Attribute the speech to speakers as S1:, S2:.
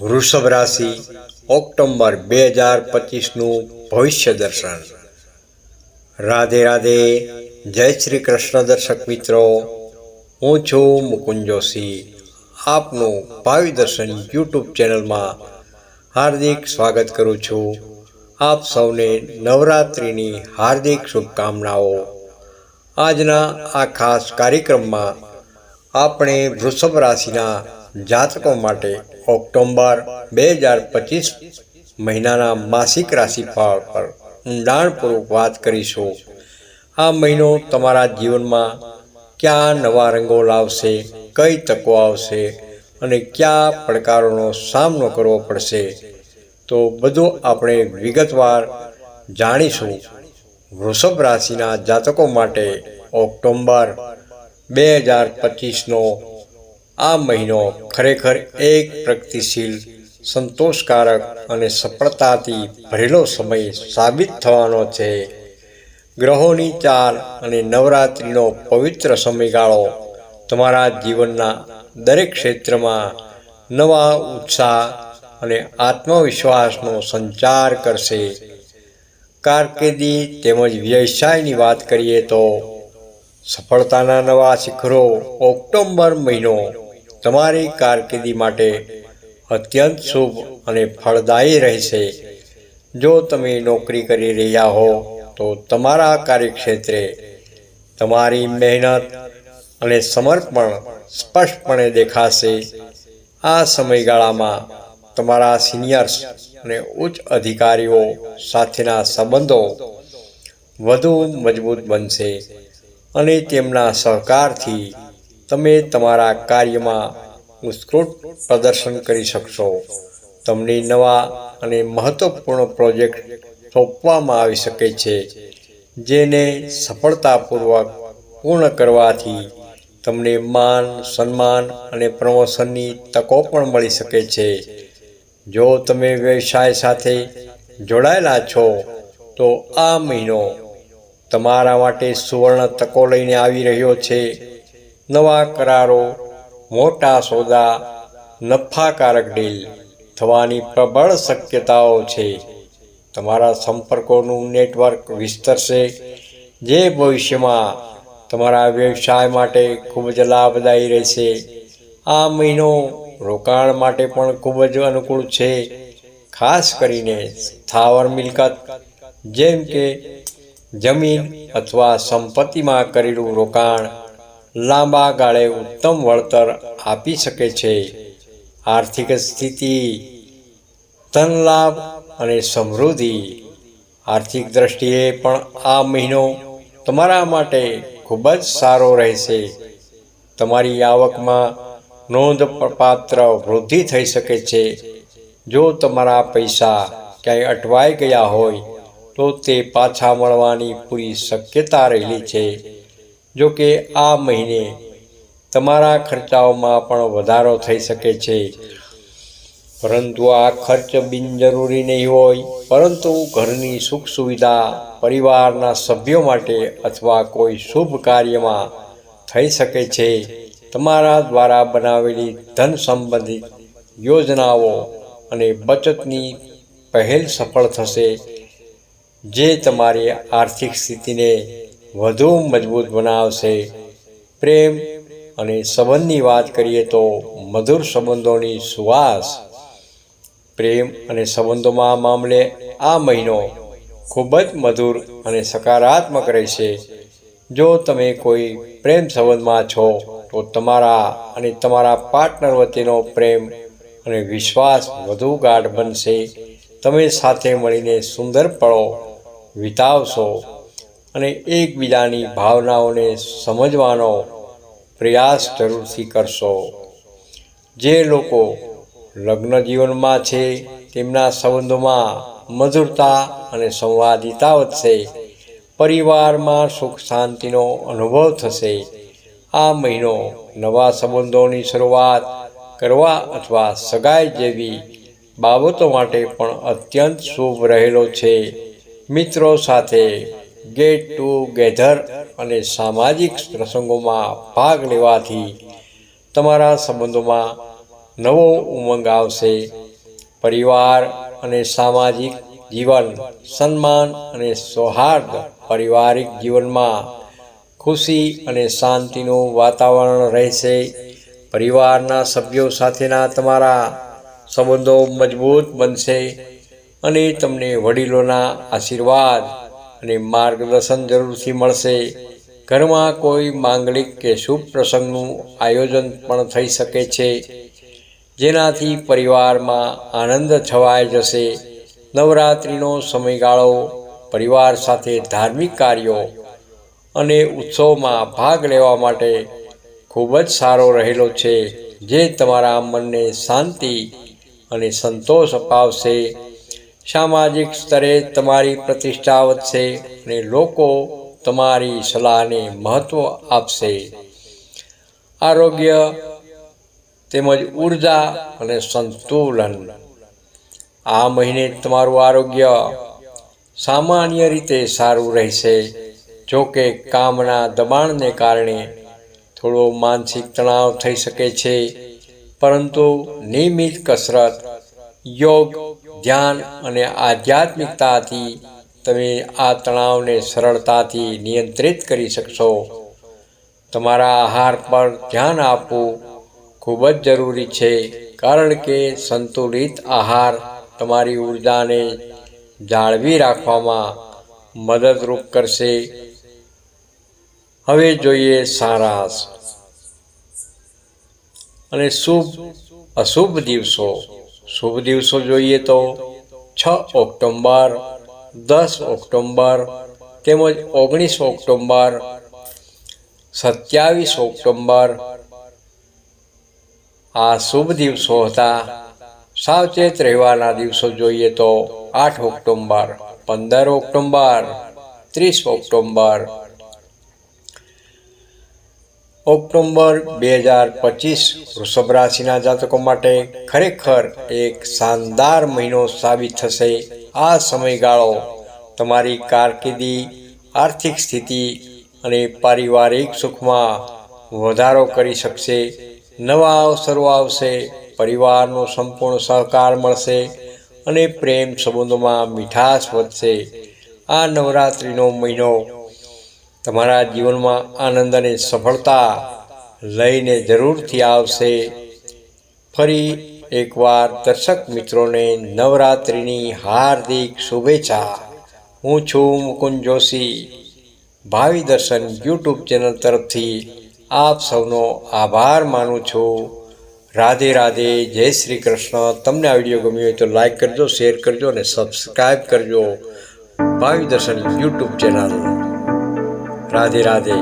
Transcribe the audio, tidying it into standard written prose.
S1: વૃષભ રાશિ ઓક્ટોબર 2025નું ભવિષ્ય દર્શન। રાધે રાધે, જય શ્રી કૃષ્ણ દર્શક મિત્રો, હું છું મુકુંદ જોશી। આપનું ભાવિ દર્શન યુટ્યુબ ચેનલમાં હાર્દિક સ્વાગત કરું છું। આપ સૌને નવરાત્રિની હાર્દિક શુભકામનાઓ। આજના આ ખાસ કાર્યક્રમમાં આપણે વૃષભ રાશિના જાતકો માટે ઓક્ટોબર 2025 મહિનાના માસિક રાશિફળ પર ઊંડાણપૂર્વક વાત કરીશું। આ મહિનો તમારા જીવનમાં ક્યાં નવા રંગો લાવશે, કઈ તકો આવશે અને કયા પડકારોનો સામનો કરવો પડશે, તો બધું આપણે વિગતવાર જાણીશું। વૃષભ રાશિના જાતકો માટે ઓક્ટોબર 2025નો આ મહિનો ખરેખર એક પ્રગતિશીલ, સંતોષકારક અને સફળતાથી ભરેલો સમય સાબિત થવાનો છે। ગ્રહોની ચાલ અને નવરાત્રિનો પવિત્ર સમયગાળો તમારા જીવનના દરેક ક્ષેત્રમાં નવા ઉત્સાહ અને આત્મવિશ્વાસનો સંચાર કરશે। કારકિર્દી તેમજ વ્યવસાયની વાત કરીએ તો સફળતાના નવા શિખરો ઓક્ટોબર મહિનો તમારી કારકિર્દી માટે અત્યંત શુભ અને ફળદાયી રહેશે। જો તમે નોકરી કરી રહ્યા હો તો તમારા કાર્યક્ષેત્રે તમારી મહેનત અને સમર્પણ સ્પષ્ટપણે દેખાશે। આ સમયગાળામાં તમારા સિનિયર્સ અને ઉચ્ચ અધિકારીઓ સાથેના સંબંધો વધુ મજબૂત બનશે અને તેમના સહકારથી તમે તમારા કાર્યમાં ઉત્કૃષ્ટ પ્રદર્શન કરી શકશો। તમને નવા અને મહત્વપૂર્ણ પ્રોજેક્ટ સોંપવામાં આવી શકે છે, જેને સફળતાપૂર્વક પૂર્ણ કરવાથી તમને માન, સન્માન અને પ્રમોશનની તકો પણ મળી શકે છે। જો તમે વ્યવસાય સાથે જોડાયેલા છો તો આ મહિનો તમારા માટે સુવર્ણ તકો લઈને આવી રહ્યો છે। નવા કરારો, મોટા સોદા, નફાકારક ડીલ થવાની પ્રબળ શક્યતાઓ છે। તમારા સંપર્કોનું નેટવર્ક વિસ્તરશે, જે ભવિષ્યમાં તમારા વ્યવસાય માટે ખૂબ જ લાભદાયી રહેશે। આ મહિનો રોકાણ માટે પણ ખૂબ જ અનુકૂળ છે, ખાસ કરીને સ્થાવર મિલકત જેમ કે જમીન અથવા સંપત્તિમાં કરેલું રોકાણ લાંબા ગાળે ઉત્તમ વળતર આપી શકે છે। આર્થિક સ્થિતિ, ધન લાભ અને સમૃદ્ધિ। આર્થિક દ્રષ્ટિએ પણ આ મહિનો તમારા માટે ખૂબ જ સારો રહેશે। તમારી આવકમાં નોંધપાત્ર વૃદ્ધિ થઈ શકે છે। જો તમારા પૈસા ક્યાંય અટવાઈ ગયા હોય તો તે પાછા મળવાની પૂરી શક્યતા રહેલી છે। જો કે આ મહિને તમારા ખર્ચાઓમાં પણ વધારો થઈ શકે છે, પરંતુ આ ખર્ચ બિનજરૂરી નહીં હોય, પરંતુ ઘરની સુખ સુવિધા, પરિવારના સભ્યો માટે અથવા કોઈ શુભ કાર્યમાં થઈ શકે છે। તમારા દ્વારા બનાવેલી ધન સંબંધિત યોજનાઓ અને બચતની પહેલ સફળ થશે, જે તમારી આર્થિક સ્થિતિને વધુ મજબૂત બનાવશે। પ્રેમ અને સંબંધની વાત કરીએ તો મધુર સંબંધોની સુવાસ। પ્રેમ અને સંબંધોમાં મામલે આ મહિનો ખૂબ જ મધુર અને સકારાત્મક રહેશે। જો તમે કોઈ પ્રેમ સંબંધમાં છો તો તમારા અને તમારા પાર્ટનર વચ્ચેનો પ્રેમ અને વિશ્વાસ વધુ ગાઢ બનશે। તમે સાથે મળીને સુંદર પળો વિતાવશો અને એકબીજાની ભાવનાઓને સમજવાનો પ્રયાસ જરૂરથી કરશો। જે લોકો લગ્ન જીવનમાં છે તેમના સંબંધોમાં મધુરતા અને સંવાદિતા વધશે। પરિવારમાં સુખ શાંતિનો અનુભવ થશે। આ મહિનો નવા સંબંધોની શરૂઆત કરવા અથવા સગાઈ જેવી બાબતો માટે પણ અત્યંત શુભ રહેલો છે। મિત્રો સાથે ગેટ ટુગેધર અને સામાજિક પ્રસંગોમાં ભાગ લેવાથી તમારા સંબંધોમાં નવો ઉમંગ આવશે પરિવાર અને સામાજિક જીવન, સન્માન અને સૌહાર્દ, પારિવારિક જીવનમાં ખુશી અને શાંતિનું વાતાવરણ રહેશે. પરિવારના સભ્યો સાથેના તમારા સંબંધો મજબૂત બનશે અને તમને વડીલોના આશીર્વાદ અને માર્ગદર્શન જરૂરથી મળશે. ઘરમાં કોઈ માંગલિક કે શુભ પ્રસંગનું આયોજન પણ થઈ શકે છે, જેનાથી પરિવારમાં આનંદ છવાઈ જશે. નવરાત્રિનો સમયગાળો પરિવાર સાથે ધાર્મિક કાર્યો અને ઉત્સવમાં ભાગ લેવા માટે ખૂબ જ સારો રહેલો છે, જે તમારા મનને શાંતિ અને સંતોષ અપાવશે. સામાજિક સ્તરે તમારી પ્રતિષ્ઠા વધશે અને લોકો તમારી સલાહને મહત્ત્વ આપશે. આરોગ્ય તેમજ ઉર્જા અને સંતુલન. આ મહિને તમારું આરોગ્ય સામાન્ય રીતે સારું રહેશે. જો કે કામના દબાણને કારણે થોડો માનસિક તણાવ થઈ શકે છે, પરંતુ નિયમિત કસરત, યોગ, ધ્યાન અને આધ્યાત્મિકતાથી તમે આ તણાવને સરળતાથી નિયંત્રિત કરી શકશો. તમારા આહાર પર ધ્યાન આપવું ખૂબ જ જરૂરી છે, કારણ કે સંતુલિત આહાર તમારી ઉર્જાને જાળવી રાખવામાં મદદરૂપ કરશે. હવે જોઈએ સારાંશ અને શુભ અશુભ દિવસો. શુભ દિવસો જોઈએ તો 6 ઓક્ટોબર, 10 ઓક્ટોબર તેમજ 19 ઓક્ટોબર, 27 ઓક્ટોબર આ શુભ દિવસો હતા. સાવચેત રહેવાના દિવસો જોઈએ તો 8 ઓક્ટોબર, 15 ઓક્ટોબર, 30 ઓક્ટોબર. ઓક્ટોબર 2025 વૃષભ રાશિના જાતકો માટે ખરેખર એક શાનદાર મહિનો સાબિત થશે. આ સમયગાળો તમારી કારકિર્દી, આર્થિક સ્થિતિ અને પારિવારિક સુખમાં વધારો કરી શકશે. નવા અવસરો આવશે, પરિવારનો સંપૂર્ણ સહકાર મળશે અને પ્રેમ સંબંધોમાં મીઠાશ વધશે. આ નવરાત્રિનો મહિનો તમારા જીવનમાં આનંદ અને સફળતા લઈને જરૂરથી આવશે. ફરી એકવાર દર્શક મિત્રોને નવરાત્રિની હાર્દિક શુભેચ્છા. હું છું મુકુંદ જોશી. ભાવિ દર્શન યુટ્યુબ ચેનલ તરફથી આપ સૌનો આભાર માનું છું. રાધે રાધે, જય શ્રી કૃષ્ણ. તમને આ વિડીયો ગમ્યો હોય તો લાઈક કરજો, શેર કરજો અને સબસ્ક્રાઈબ કરજો ભાવિ દર્શન યુટ્યુબ ચેનલ. રાધે રાધે.